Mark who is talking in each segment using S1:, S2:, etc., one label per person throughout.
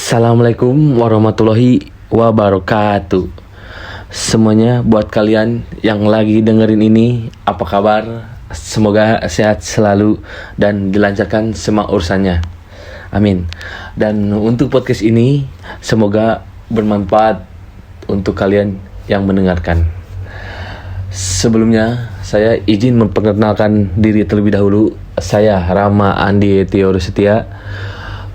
S1: Assalamualaikum warahmatullahi wabarakatuh. Semuanya buat kalian yang lagi dengerin ini, apa kabar? Semoga sehat selalu dan dilancarkan semua urusannya. Amin. Dan untuk podcast ini semoga bermanfaat untuk kalian yang mendengarkan. Sebelumnya saya izin memperkenalkan diri terlebih dahulu. Saya Rama Andi Teori Setia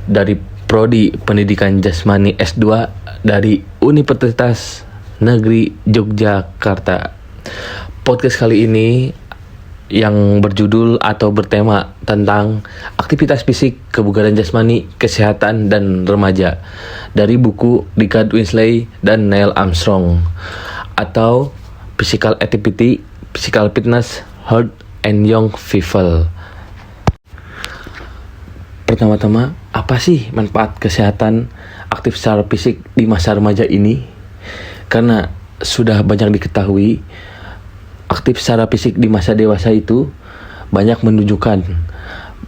S1: dari Prodi Pendidikan Jasmani S2 dari Universitas Negeri Yogyakarta. Podcast kali ini yang berjudul atau bertema tentang aktivitas fisik, kebugaran jasmani, kesehatan, dan remaja dari buku Richard Winsley dan Neil Armstrong atau Physical Activity, Physical Fitness, Health and Young People. Pertama-tama, apa sih manfaat kesehatan aktif secara fisik di masa remaja ini? Karena sudah banyak diketahui, aktif secara fisik di masa dewasa itu banyak menunjukkan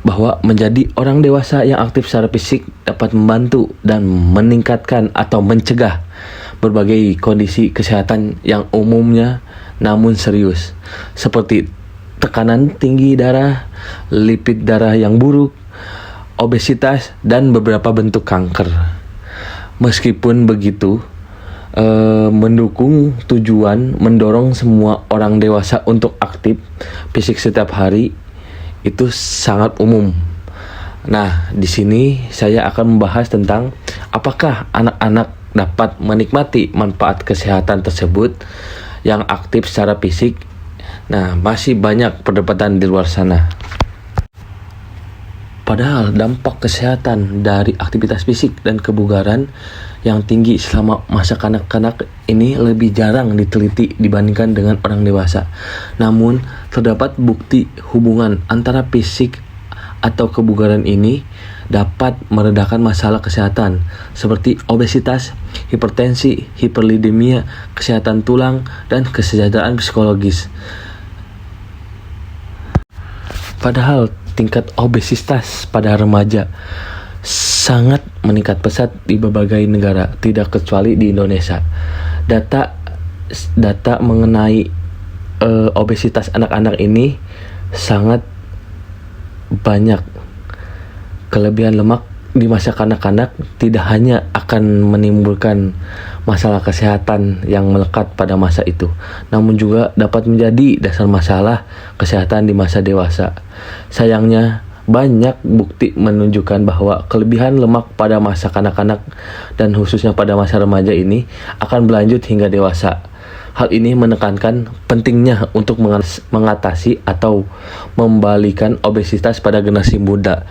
S1: bahwa menjadi orang dewasa yang aktif secara fisik dapat membantu dan meningkatkan atau mencegah berbagai kondisi kesehatan yang umumnya namun serius, seperti tekanan tinggi darah, lipid darah yang buruk, obesitas, dan beberapa bentuk kanker. Meskipun begitu, mendukung tujuan mendorong semua orang dewasa untuk aktif fisik setiap hari itu sangat umum. Nah, di sini saya akan membahas tentang apakah anak-anak dapat menikmati manfaat kesehatan tersebut yang aktif secara fisik. Nah, masih banyak perdebatan di luar sana. Padahal dampak kesehatan dari aktivitas fisik dan kebugaran yang tinggi selama masa kanak-kanak ini lebih jarang diteliti dibandingkan dengan orang dewasa. Namun, terdapat bukti hubungan antara fisik atau kebugaran ini dapat meredakan masalah kesehatan seperti obesitas, hipertensi, hiperlipidemia, kesehatan tulang, dan kesejahteraan psikologis. Padahal tingkat obesitas pada remaja sangat meningkat pesat di berbagai negara, tidak kecuali di Indonesia. Data mengenai obesitas anak-anak ini sangat banyak. Kelebihan lemak di masa kanak-kanak tidak hanya akan menimbulkan masalah kesehatan yang melekat pada masa itu, namun juga dapat menjadi dasar masalah kesehatan di masa dewasa. Sayangnya, banyak bukti menunjukkan bahwa kelebihan lemak pada masa kanak-kanak dan khususnya pada masa remaja ini akan berlanjut hingga dewasa. Hal ini menekankan pentingnya untuk mengatasi atau membalikan obesitas pada generasi muda.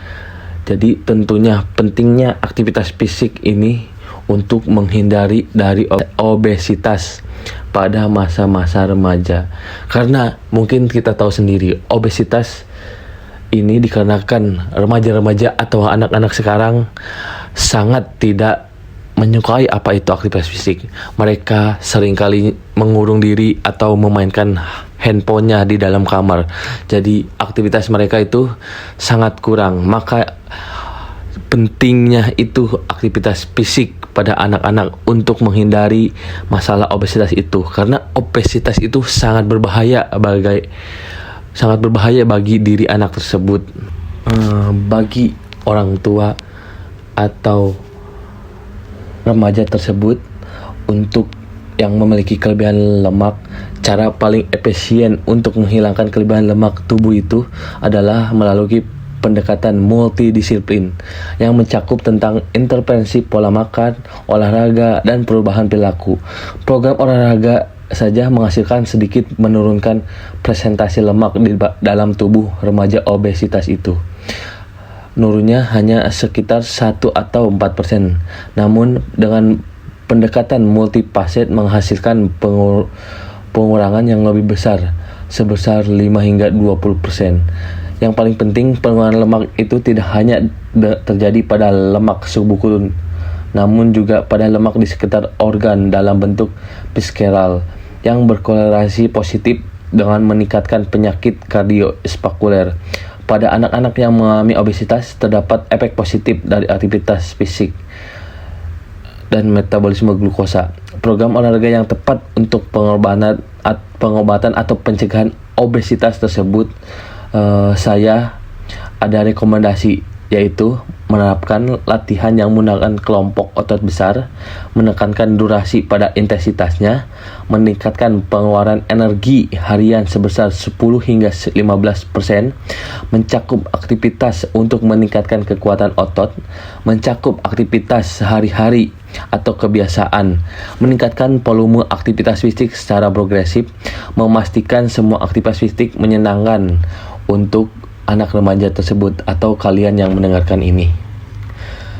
S1: Jadi tentunya pentingnya aktivitas fisik ini untuk menghindari dari obesitas pada masa-masa remaja. Karena mungkin kita tahu sendiri, obesitas ini dikarenakan remaja-remaja atau anak-anak sekarang sangat tidak menyukai apa itu aktivitas fisik. Mereka seringkali mengurung diri atau memainkan handphonenya di dalam kamar. Jadi aktivitas mereka itu sangat kurang. Maka pentingnya itu aktivitas fisik pada anak-anak untuk menghindari masalah obesitas itu. Karena obesitas itu sangat berbahaya bagi diri anak tersebut. Bagi orang tua atau remaja tersebut untuk yang memiliki kelebihan lemak, cara paling efisien untuk menghilangkan kelebihan lemak tubuh itu adalah melalui pendekatan multidisiplin yang mencakup tentang intervensi pola makan, olahraga, dan perubahan perilaku. Program olahraga saja menghasilkan sedikit menurunkan presentasi lemak di dalam tubuh remaja obesitas itu. Nurunnya hanya sekitar 1 atau 4%. Namun dengan pendekatan multifacet menghasilkan pengurangan yang lebih besar, sebesar 5 hingga 20%. Yang paling penting, pengurangan lemak itu tidak hanya terjadi pada lemak subkulun, namun juga pada lemak di sekitar organ dalam bentuk visceral yang berkorelasi positif dengan meningkatkan penyakit kardiovaskuler. Pada anak-anak yang mengalami obesitas terdapat efek positif dari aktivitas fisik. dan metabolisme glukosa. Program olahraga yang tepat untuk pengobatan atau pencegahan obesitas tersebut, saya ada rekomendasi, yaitu menerapkan latihan yang menggunakan kelompok otot besar, menekankan durasi pada intensitasnya, meningkatkan pengeluaran energi harian sebesar 10 hingga 15%, mencakup aktivitas untuk meningkatkan kekuatan otot, mencakup aktivitas sehari-hari atau kebiasaan, meningkatkan volume aktivitas fisik secara progresif, memastikan semua aktivitas fisik menyenangkan untuk anak remaja tersebut atau kalian yang mendengarkan ini.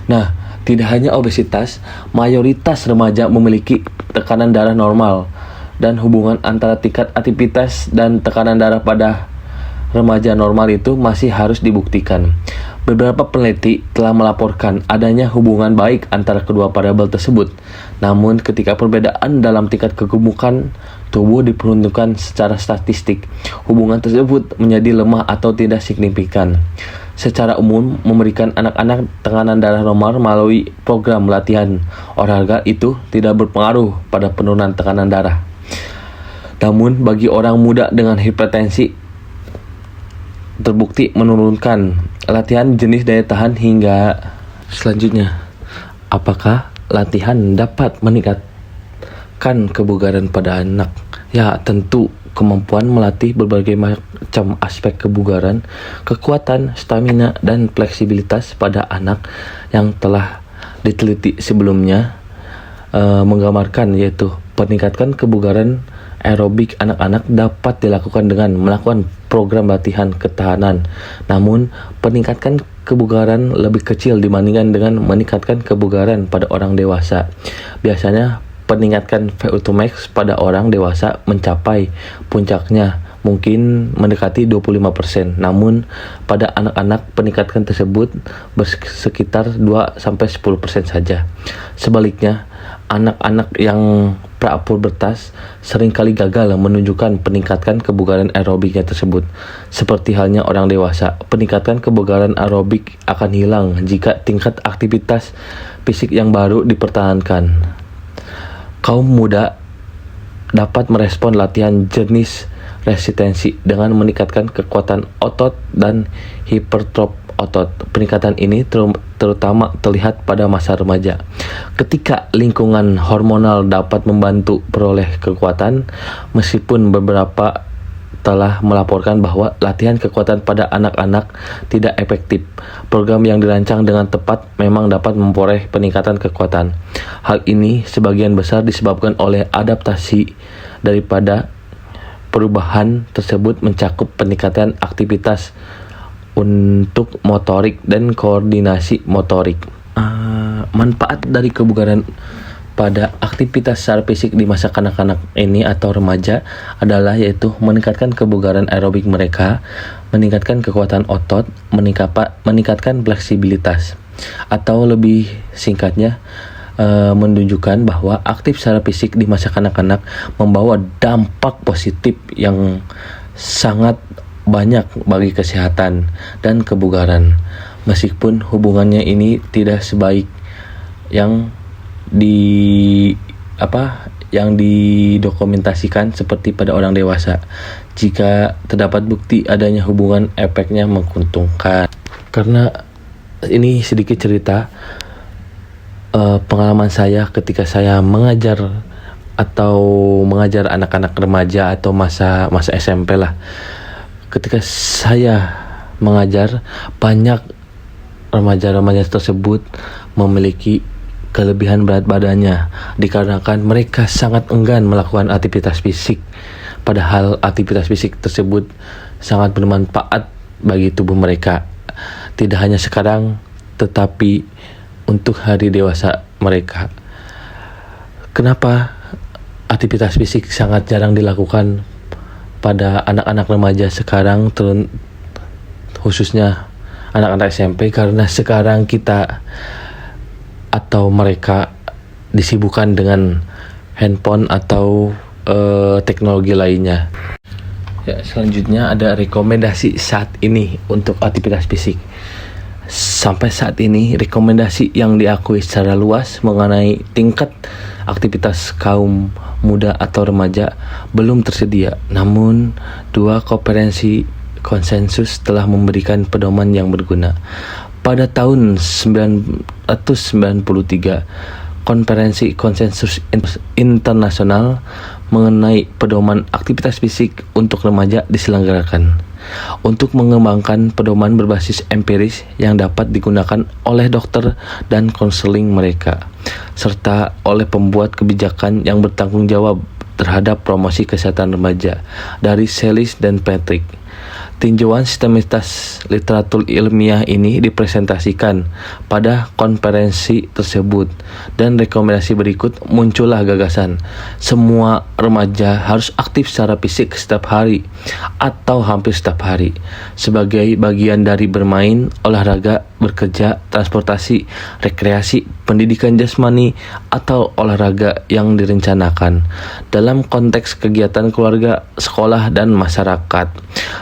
S1: Nah, tidak hanya obesitas, mayoritas remaja memiliki tekanan darah normal, dan hubungan antara tingkat aktivitas dan tekanan darah pada remaja normal itu masih harus dibuktikan. Beberapa peneliti telah melaporkan adanya hubungan baik antara kedua variabel tersebut. Namun, ketika perbedaan dalam tingkat kegemukan tubuh diperuntukkan secara statistik, hubungan tersebut menjadi lemah atau tidak signifikan. Secara umum, memberikan anak-anak tekanan darah normal melalui program latihan olahraga itu tidak berpengaruh pada penurunan tekanan darah. Namun, bagi orang muda dengan hipertensi, terbukti menurunkan latihan jenis daya tahan hingga. Selanjutnya, apakah latihan dapat meningkatkan kebugaran pada anak? Ya, tentu kemampuan melatih berbagai macam aspek kebugaran, kekuatan, stamina, dan fleksibilitas pada anak yang telah diteliti sebelumnya menggambarkan, yaitu peningkatan kebugaran aerobik anak-anak dapat dilakukan dengan melakukan program latihan ketahanan. Namun, peningkatan kebugaran lebih kecil dibandingkan dengan meningkatkan kebugaran pada orang dewasa. Biasanya, peningkatan VO2 max pada orang dewasa mencapai puncaknya mungkin mendekati 25%. Namun, pada anak-anak peningkatan tersebut sekitar 2-10% saja. Sebaliknya, anak-anak yang pra-pubertas seringkali gagal menunjukkan peningkatan kebugaran aerobiknya tersebut. Seperti halnya orang dewasa, peningkatan kebugaran aerobik akan hilang jika tingkat aktivitas fisik yang baru dipertahankan. Kaum muda dapat merespon latihan jenis resistensi dengan meningkatkan kekuatan otot dan hipertrof otot. Peningkatan ini terutama terlihat pada masa remaja, ketika lingkungan hormonal dapat membantu peroleh kekuatan. Meskipun beberapa telah melaporkan bahwa latihan kekuatan pada anak-anak tidak efektif, program yang dirancang dengan tepat memang dapat memperoleh peningkatan kekuatan. Hal ini sebagian besar disebabkan oleh adaptasi daripada perubahan tersebut, mencakup peningkatan aktivitas untuk motorik dan koordinasi motorik. Manfaat dari kebugaran pada aktivitas secara fisik di masa kanak-kanak ini atau remaja adalah, yaitu meningkatkan kebugaran aerobik mereka, meningkatkan kekuatan otot, meningkatkan fleksibilitas, atau lebih singkatnya menunjukkan bahwa aktif secara fisik di masa kanak-kanak membawa dampak positif yang sangat banyak bagi kesehatan dan kebugaran, meskipun hubungannya ini tidak sebaik yang didokumentasikan seperti pada orang dewasa. Jika terdapat bukti adanya hubungan, efeknya menguntungkan. Karena ini sedikit cerita pengalaman saya ketika saya mengajar anak-anak remaja atau masa SMP lah. Ketika saya mengajar, banyak remaja-remaja tersebut memiliki kelebihan berat badannya dikarenakan mereka sangat enggan melakukan aktivitas fisik. Padahal aktivitas fisik tersebut sangat bermanfaat bagi tubuh mereka, tidak hanya sekarang tetapi untuk hari dewasa mereka. Kenapa aktivitas fisik sangat jarang dilakukan pada anak-anak remaja sekarang, khususnya anak-anak SMP? Karena sekarang kita atau mereka disibukkan dengan handphone atau teknologi lainnya. Ya, selanjutnya ada rekomendasi saat ini untuk aktivitas fisik. Sampai saat ini, rekomendasi yang diakui secara luas mengenai tingkat aktivitas kaum muda atau remaja belum tersedia. Namun, dua konferensi konsensus telah memberikan pedoman yang berguna. Pada tahun 1993, Konferensi Konsensus Internasional mengenai pedoman aktivitas fisik untuk remaja diselenggarakan untuk mengembangkan pedoman berbasis empiris yang dapat digunakan oleh dokter dan konseling mereka, serta oleh pembuat kebijakan yang bertanggung jawab terhadap promosi kesehatan remaja dari Sellis dan Patrick. Tinjauan sistematitas literatur ilmiah ini dipresentasikan pada konferensi tersebut, dan rekomendasi berikut muncullah gagasan semua remaja harus aktif secara fisik setiap hari atau hampir setiap hari sebagai bagian dari bermain, olahraga, bekerja, transportasi, rekreasi, pendidikan jasmani, atau olahraga yang direncanakan dalam konteks kegiatan keluarga, sekolah, dan masyarakat.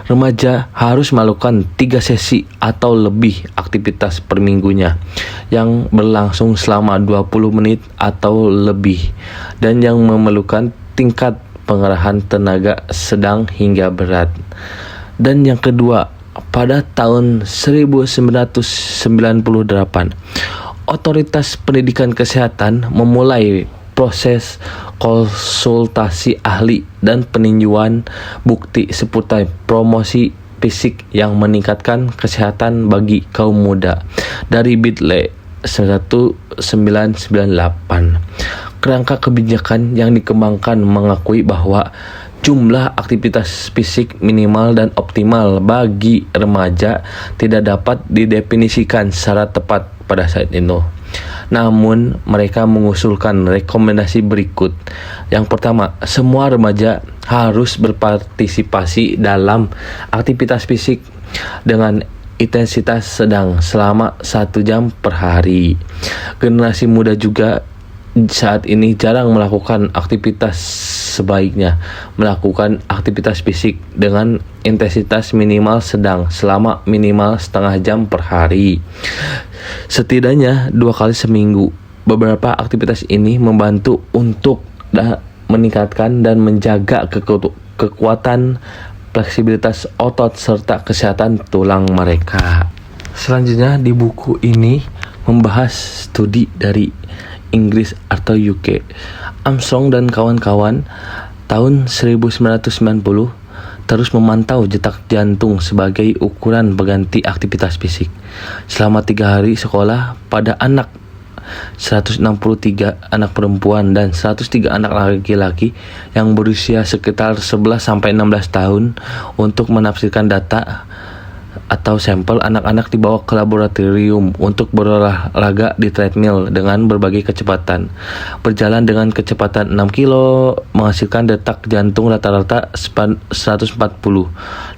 S1: Remaja harus melakukan 3 sesi atau lebih aktivitas per minggunya yang berlangsung selama 20 menit atau lebih dan yang memerlukan tingkat pengerahan tenaga sedang hingga berat. Dan yang kedua, pada tahun 1998, Otoritas Pendidikan Kesehatan memulai proses konsultasi ahli dan peninjauan bukti seputar promosi fisik yang meningkatkan kesehatan bagi kaum muda dari Bidley 1998. Kerangka kebijakan yang dikembangkan mengakui bahwa jumlah aktivitas fisik minimal dan optimal bagi remaja tidak dapat didefinisikan secara tepat pada saat itu. Namun, mereka mengusulkan rekomendasi berikut. Yang pertama, semua remaja harus berpartisipasi dalam aktivitas fisik dengan intensitas sedang selama 1 jam per hari. Generasi muda juga saat ini jarang melakukan aktivitas, sebaiknya melakukan aktivitas fisik dengan intensitas minimal sedang selama minimal setengah jam per hari, setidaknya 2 kali seminggu. Beberapa aktivitas ini membantu untuk meningkatkan dan menjaga kekuatan, fleksibilitas otot, serta kesehatan tulang mereka. Selanjutnya di buku ini membahas studi dari Inggris atau UK. Armstrong dan kawan-kawan tahun 1990 terus memantau detak jantung sebagai ukuran pengganti aktivitas fisik. Selama 3 hari sekolah pada anak 163 anak perempuan dan 103 anak laki-laki yang berusia sekitar 11-16 tahun untuk menafsirkan data atau sampel anak-anak dibawa ke laboratorium untuk berolahraga di treadmill dengan berbagai kecepatan. Berjalan dengan kecepatan 6 kilo menghasilkan detak jantung rata-rata 140.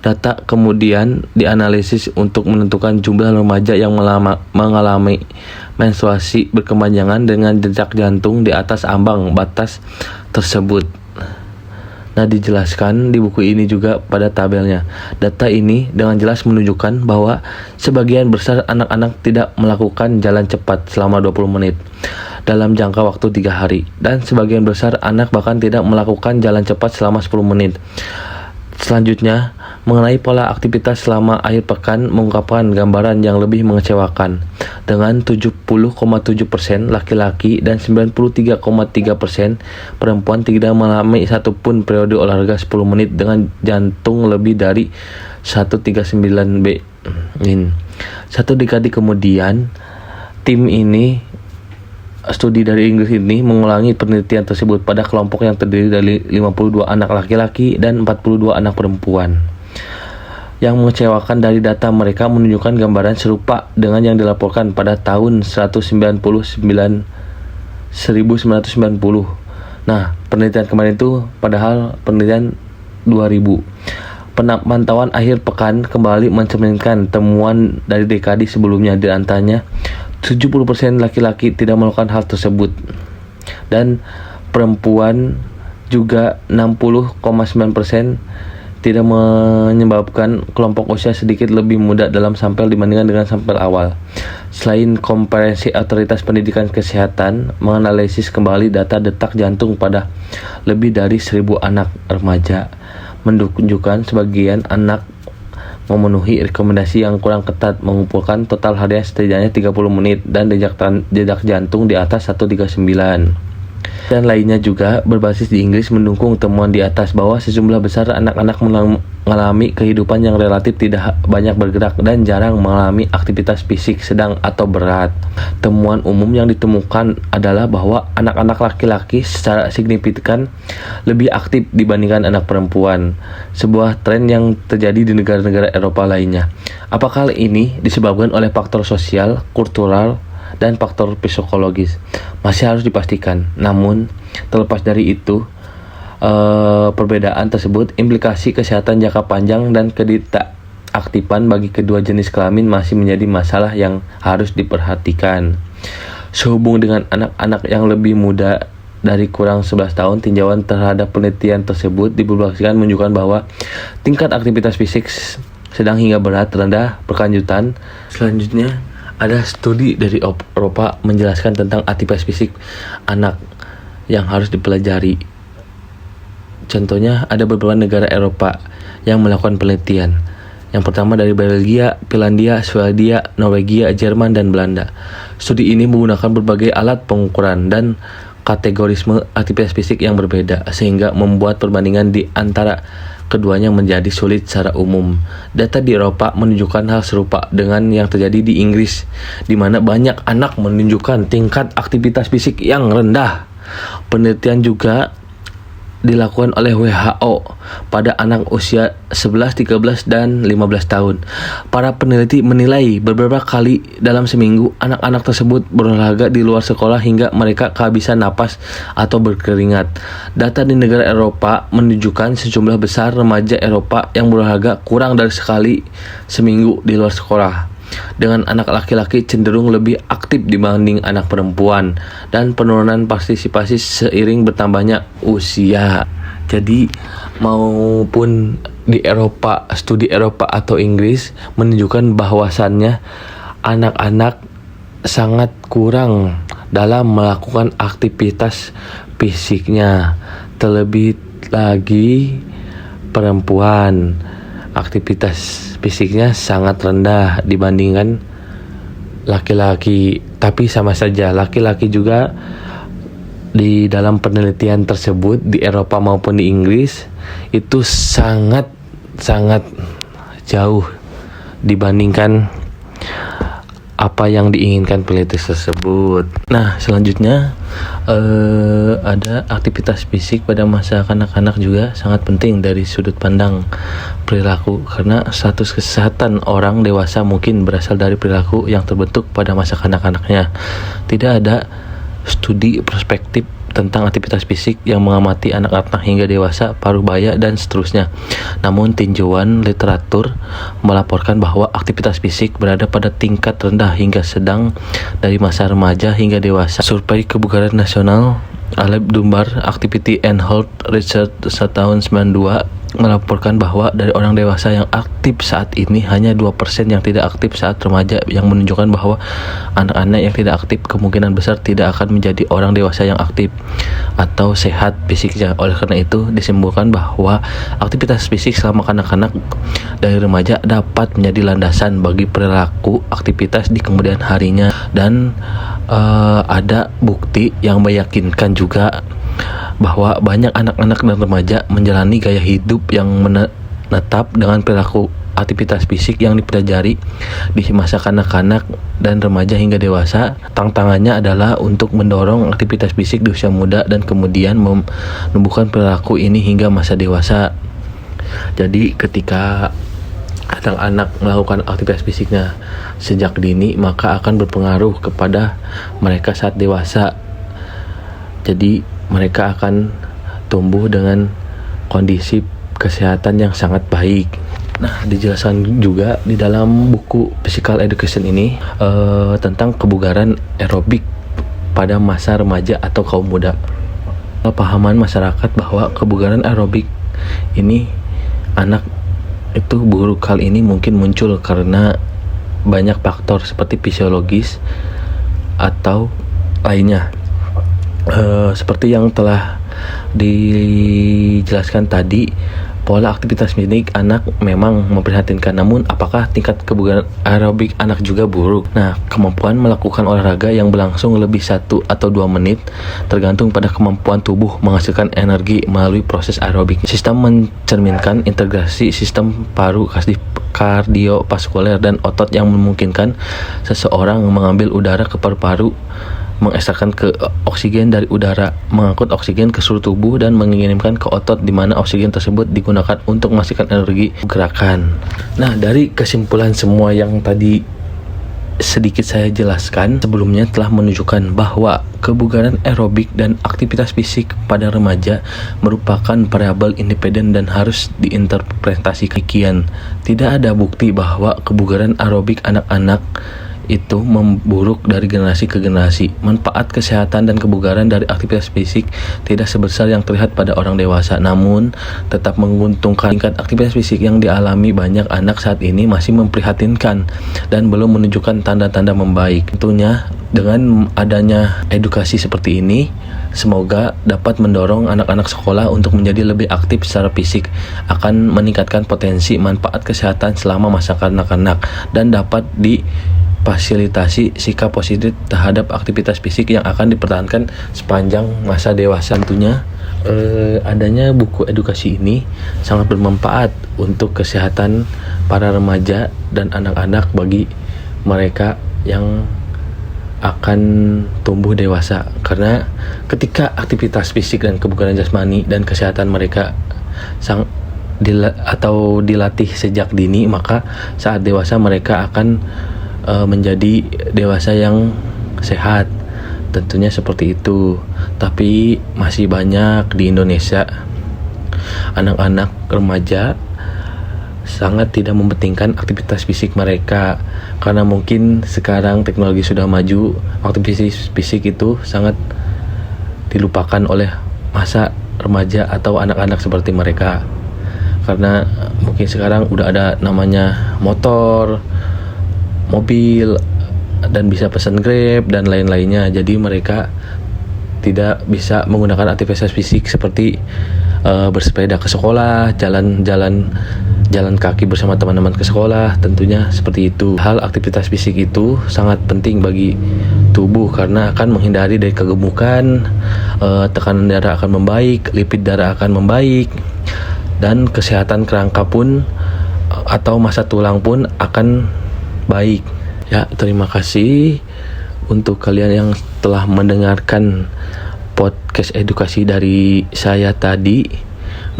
S1: Data kemudian dianalisis untuk menentukan jumlah remaja yang mengalami menstruasi berkepanjangan dengan detak jantung di atas ambang batas tersebut. Nah, dijelaskan di buku ini juga pada tabelnya. Data ini dengan jelas menunjukkan bahwa sebagian besar anak-anak tidak melakukan jalan cepat selama 20 menit dalam jangka waktu 3 hari, dan sebagian besar anak bahkan tidak melakukan jalan cepat selama 10 menit. Selanjutnya, mengenai pola aktivitas selama akhir pekan mengungkapkan gambaran yang lebih mengecewakan, dengan 70,7% laki-laki dan 93,3% perempuan tidak mengalami satupun periode olahraga 10 menit dengan jantung lebih dari 139 beat. 1 dekade kemudian, tim ini studi dari Inggris ini mengulangi penelitian tersebut pada kelompok yang terdiri dari 52 anak laki-laki dan 42 anak perempuan. Yang mengecewakan dari data mereka menunjukkan gambaran serupa dengan yang dilaporkan pada tahun 1990. Nah, penelitian kemarin itu padahal penelitian 2000. Pemantauan akhir pekan kembali mencerminkan temuan dari dekade sebelumnya, di antaranya 70% laki-laki tidak melakukan hal tersebut, dan perempuan juga 60,9% tidak menyebabkan kelompok usia sedikit lebih muda dalam sampel dibandingkan dengan sampel awal. Selain komprehensi otoritas pendidikan kesehatan menganalisis kembali data detak jantung pada lebih dari 1.000 anak remaja, menunjukkan sebagian anak memenuhi rekomendasi yang kurang ketat, mengumpulkan total harian setidaknya 30 menit dan detak jantung di atas 139. Dan lainnya juga berbasis di Inggris mendukung temuan di atas bahwa sejumlah besar anak-anak mengalami kehidupan yang relatif tidak banyak bergerak dan jarang mengalami aktivitas fisik sedang atau berat. Temuan umum yang ditemukan adalah bahwa anak-anak laki-laki secara signifikan lebih aktif dibandingkan anak perempuan, sebuah tren yang terjadi di negara-negara Eropa lainnya. Apakah ini disebabkan oleh faktor sosial, kultural, dan faktor psikologis? Masih harus dipastikan. Namun, terlepas dari itu, perbedaan tersebut, implikasi kesehatan jangka panjang dan ketidakaktifan bagi kedua jenis kelamin masih menjadi masalah yang harus diperhatikan. Sehubung dengan anak-anak yang lebih muda dari kurang 11 tahun, tinjauan terhadap penelitian tersebut dipublikasikan menunjukkan bahwa tingkat aktivitas fisik sedang hingga berat rendah berkelanjutan. Selanjutnya, ada studi dari Eropa menjelaskan tentang aktivitas fisik anak yang harus dipelajari. Contohnya, ada beberapa negara Eropa yang melakukan penelitian. Yang pertama dari Belgia, Finlandia, Swedia, Norwegia, Jerman, dan Belanda. Studi ini menggunakan berbagai alat pengukuran dan kategorisme aktivitas fisik yang berbeda, sehingga membuat perbandingan di antara keduanya menjadi sulit secara umum. Data di Eropa menunjukkan hal serupa dengan yang terjadi di Inggris, di mana banyak anak menunjukkan tingkat aktivitas fisik yang rendah. Penelitian juga dilakukan oleh WHO pada anak usia 11, 13, dan 15 tahun. Para peneliti menilai beberapa kali dalam seminggu anak-anak tersebut berolahraga di luar sekolah hingga mereka kehabisan napas atau berkeringat. Data di negara Eropa menunjukkan sejumlah besar remaja Eropa yang berolahraga kurang dari sekali seminggu di luar sekolah, dengan anak laki-laki cenderung lebih aktif dibanding anak perempuan, dan penurunan partisipasi seiring bertambahnya usia. Jadi maupun di Eropa, studi Eropa atau Inggris menunjukkan bahwasannya anak-anak sangat kurang dalam melakukan aktivitas fisiknya. Terlebih lagi perempuan, aktivitas fisiknya sangat rendah dibandingkan laki-laki. Tapi sama saja, laki-laki juga di dalam penelitian tersebut di Eropa maupun di Inggris itu sangat jauh dibandingkan apa yang diinginkan peneliti tersebut. Nah, selanjutnya ada aktivitas fisik pada masa kanak-kanak juga sangat penting dari sudut pandang perilaku, karena status kesehatan orang dewasa mungkin berasal dari perilaku yang terbentuk pada masa kanak-kanaknya. Tidak ada studi prospektif tentang aktivitas fisik yang mengamati anak-anak hingga dewasa, paruh baya, dan seterusnya. Namun tinjauan literatur melaporkan bahwa aktivitas fisik berada pada tingkat rendah hingga sedang dari masa remaja hingga dewasa. Survei Kebugaran Nasional Aleb Dunbar Activity and Health Research tahun 92 melaporkan bahwa dari orang dewasa yang aktif saat ini hanya 2% yang tidak aktif saat remaja, yang menunjukkan bahwa anak-anak yang tidak aktif kemungkinan besar tidak akan menjadi orang dewasa yang aktif atau sehat fisiknya. Oleh karena itu disimpulkan bahwa aktivitas fisik selama kanak-kanak dari remaja dapat menjadi landasan bagi perilaku aktivitas di kemudian harinya. Dan ada bukti yang meyakinkan juga bahwa banyak anak-anak dan remaja menjalani gaya hidup yang menetap dengan perilaku aktivitas fisik yang dipelajari di masa kanak-kanak dan remaja hingga dewasa. Tantangannya adalah untuk mendorong aktivitas fisik di usia muda dan kemudian menumbuhkan perilaku ini hingga masa dewasa. Jadi ketika anak-anak melakukan aktivitas fisiknya sejak dini, maka akan berpengaruh kepada mereka saat dewasa. Jadi mereka akan tumbuh dengan kondisi kesehatan yang sangat baik. Nah, dijelaskan juga di dalam buku Physical Education ini tentang kebugaran aerobik pada masa remaja atau kaum muda. Pahaman masyarakat bahwa kebugaran aerobik ini anak itu buruk. Hal ini mungkin muncul karena banyak faktor seperti fisiologis atau lainnya. Seperti yang telah dijelaskan tadi, pola aktivitas fisik anak memang memprihatinkan, namun apakah tingkat kebugaran aerobik anak juga buruk? Nah, kemampuan melakukan olahraga yang berlangsung lebih 1 atau 2 menit tergantung pada kemampuan tubuh menghasilkan energi melalui proses aerobik. Sistem mencerminkan integrasi sistem paru, kardiovaskuler, dan otot yang memungkinkan seseorang mengambil udara ke paru-paru, mengekstrakkan ke oksigen dari udara, mengangkut oksigen ke seluruh tubuh, dan mengirimkan ke otot di mana oksigen tersebut digunakan untuk menghasilkan energi gerakan. Nah, dari kesimpulan semua yang tadi sedikit saya jelaskan sebelumnya telah menunjukkan bahwa kebugaran aerobik dan aktivitas fisik pada remaja merupakan variabel independen dan harus diinterpretasikan. Tidak ada bukti bahwa kebugaran aerobik anak-anak itu memburuk dari generasi ke generasi. Manfaat kesehatan dan kebugaran dari aktivitas fisik tidak sebesar yang terlihat pada orang dewasa, namun tetap menguntungkan. Tingkat aktivitas fisik yang dialami banyak anak saat ini masih memprihatinkan dan belum menunjukkan tanda-tanda membaik. Tentunya dengan adanya edukasi seperti ini, semoga dapat mendorong anak-anak sekolah untuk menjadi lebih aktif secara fisik, akan meningkatkan potensi manfaat kesehatan selama masa kanak-kanak, dan dapat fasilitasi sikap positif terhadap aktivitas fisik yang akan dipertahankan sepanjang masa dewasa. Tentunya adanya buku edukasi ini sangat bermanfaat untuk kesehatan para remaja dan anak-anak bagi mereka yang akan tumbuh dewasa, karena ketika aktivitas fisik dan kebugaran jasmani dan kesehatan mereka dilatih sejak dini, maka saat dewasa mereka akan menjadi dewasa yang sehat. Tentunya seperti itu. Tapi masih banyak di Indonesia anak-anak remaja sangat tidak mementingkan aktivitas fisik mereka, karena mungkin sekarang teknologi sudah maju, aktivitas fisik itu sangat dilupakan oleh masa remaja atau anak-anak seperti mereka. Karena mungkin sekarang udah ada namanya motor, mobil, dan bisa pesan Grab dan lain-lainnya. Jadi mereka tidak bisa menggunakan aktivitas fisik seperti bersepeda ke sekolah, jalan kaki bersama teman-teman ke sekolah. Tentunya seperti itu. Hal aktivitas fisik itu sangat penting bagi tubuh karena akan menghindari dari kegemukan, tekanan darah akan membaik, lipid darah akan membaik, dan kesehatan kerangka pun atau massa tulang pun akan baik. Ya, terima kasih untuk kalian yang telah mendengarkan podcast edukasi dari saya tadi.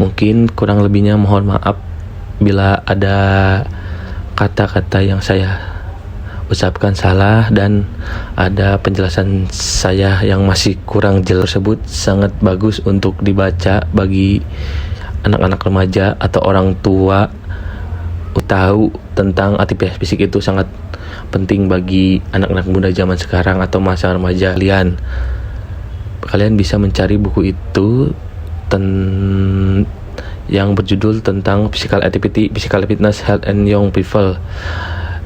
S1: Mungkin kurang lebihnya mohon maaf bila ada kata-kata yang saya ucapkan salah dan ada penjelasan saya yang masih kurang jelas. Tersebut sangat bagus untuk dibaca bagi anak-anak remaja atau orang tua. Tahu tentang aktivitas fisik itu sangat penting bagi anak-anak muda zaman sekarang atau masa remaja. Kalian bisa mencari buku itu yang berjudul tentang physical activity, physical fitness, health and young people,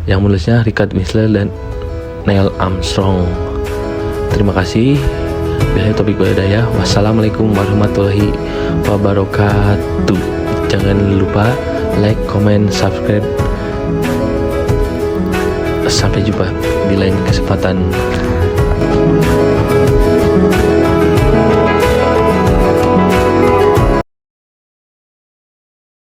S1: yang menulisnya Richard Winsler dan Neil Armstrong. Terima kasih. Billahi taufiq wal hidayah. Wassalamualaikum warahmatullahi wabarakatuh. Jangan lupa like, comment, subscribe. Sampai jumpa di lain kesempatan.